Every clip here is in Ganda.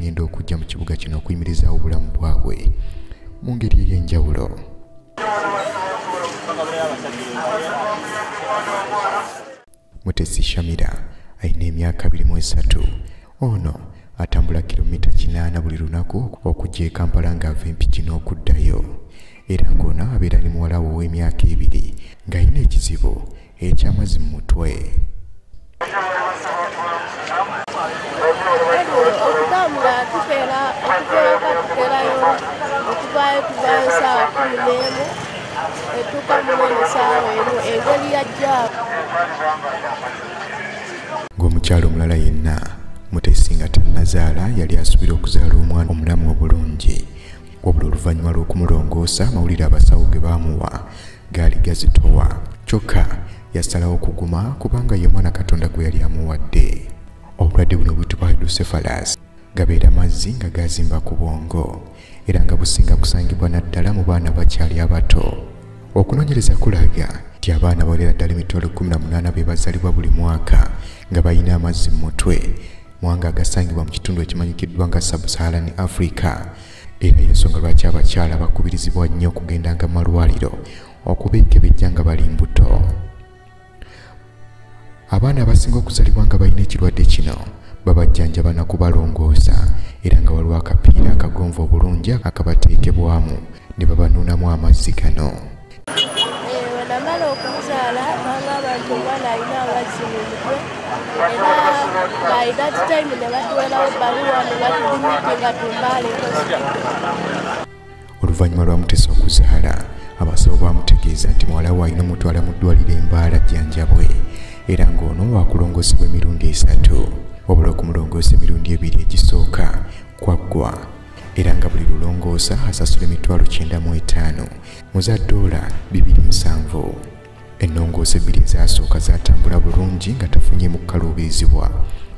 ngendo okujja mu kibuga kino okuyimiriza obulamu bwabwe mu ngeri ey'enjawulo. Mutesi Shamirah ayina emyaka 23. Ono atambula kilomita 8 buli lunaku okujja e Kampala ng'ava empiki n'okuddayo. Era ng'ono abeera ne muwala we ow'emyaka 2 ng'ayina ekizibu eky'amazzi mu mutwe. Okutambula tukeerayo okuvaayo saawa 11 etuuka munene saawa eno engeri yajjaawo. Ng'omukyalo omulala yenna Mutesi nga tannazaala yali asuubira okuzaala omwana omulamu obulungi. Wabula oluvannyuma lw'okumulongoosa amawulire abasawo ge baamuwa gaali gazitowa. Kyokka yasalawo okuguma kubanga ye mwana Katonda gwe yali amuwadde. Obulwadde buno buyitibwa hydrocephalus gabeera mazzi nga gazimba ku bwongo era nga businga kusangibwa naddala mu baana bakyali abato. Okunoonyereza kulaga nti abaana bawolera ddala emitwalo 18 be bazaalibwa buli mwaka nga balina amazzi mu mutwe mwanga agasangibwa mu kitundu ekimanyikiddwa nga Sub-Saharan Africa. Era y'ensonga lwaki abakyala bakubirizibwa nnyo okugendanga mu malwaliro okubeekebejja nga bali mbuto. Abaana abasinga okuzaalibwa nga balina ekirwadde kino babajjanjaba na kubalongoosa era nga waliwo akapiira akagonvu obulungi akabateekebwamu ne babanuunamu amazzi gano. Namala okumuzaala bangamba nti omwana alina amazzi mu mutwe era by that time ne batuwerawo bbaluwa ne batudimitinga tumbaale Oluvannyuma lwa Mutesi okuzaala abasawo baamutegeeza nti muwala we alina omutwala mu ddwaliro Embaala ajjanjabwe era ng'ono waakulongosebwa emirundi 3 wabula okumulongoosa emirundi 2 egisooka kwaggwa era nga buli lulongoosa asasula emitwalo 95 mu za $270. Ennongoosa 2 ezaasooka zaatambula bulungi nga tafunyeemu kukaluubirizibwa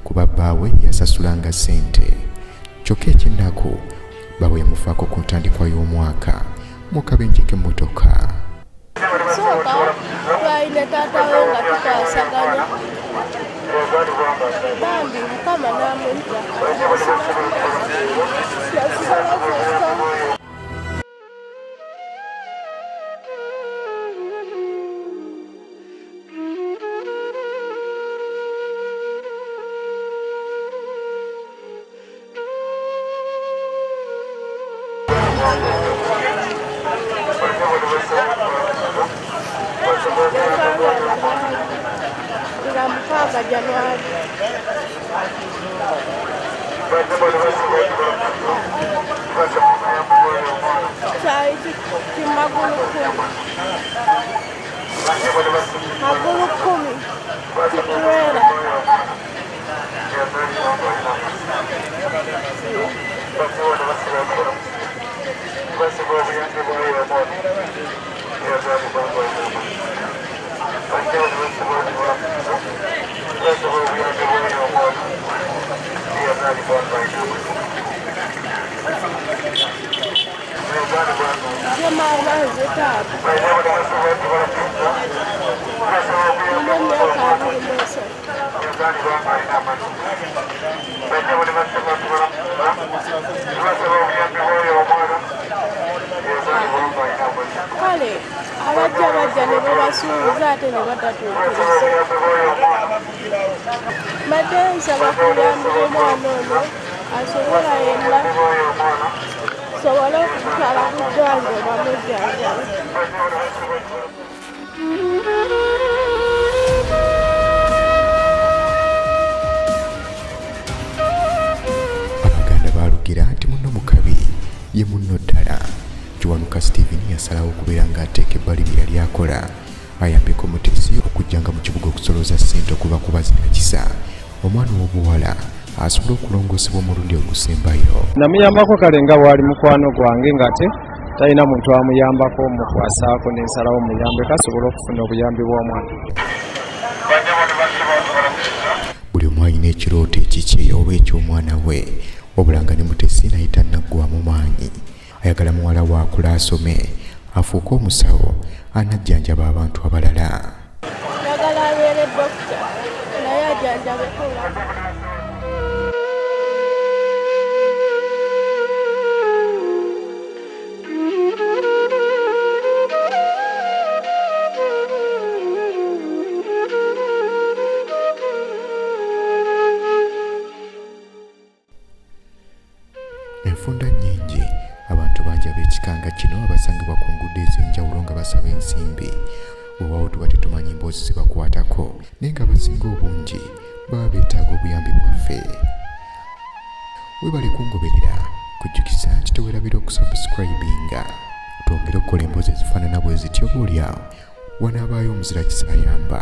kuba bbaawe yasasulanga ssente. Kyokka eky'ennaku baawe yamufaako ku ntandikwa y'omwaka mu kabenje k'emmotoka. Sooka twalina taata we nga tukwasaganya bambi Mukama n'amuyita Januari. Saya di magulu kumi, Citrera. Kale abajja ne babasuubiza ate ne batatuukiriza. Mbadde nsaba kuyambira omwana ono asobola yenna sobole okutwala ku ddwaliro bamujjanjabe. Abaganda baalugira nti munno mukabi ye munno ddala. Kiwanuka Stephen yasalawo okubeera ng'ateeka ebbali bye yali akola ayambeko Mutesi okujjanga mu kibuga okusolooza ssente okuba kubazira kisa omwana w'obuwala asobola okulongosebwa omulundi ogusembayo. Namuyambako kale nga bwali mukwano gwange ng'ate talina muntu amuyambako mukwasaako n'ensalawo muyambeko asobola okufuna obuyambi bw'omwana. Buli omu alina ekirooto ekikye oba eky'omwana we wabula nga ne Mutesi naye tannaggwamu maanyi. Ayagala muwala we akula asome afuuke omusawo anajjanjaba abantu abalala. Ayagala abeere dokita naye ajjanjabeko. kikanga kino abasangibwa ku nguudo ez'enjawulo nga basaba ensimbi weewaawo tuba tetumanyi emboozi ze bakwatako naye nga basinga obungi baba beetaaga obuyambi bwaffe. Weebale kungoberera kujjukiza nti teweerabira okusubscribinga twongere okukola emboozi ezifaanana bwe zityo boolyawo wanaabaayo omuzira kisaayamba.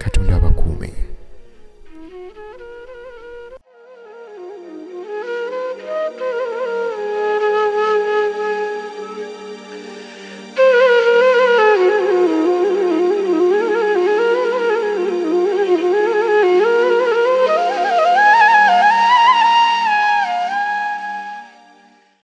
Katonda abakuume.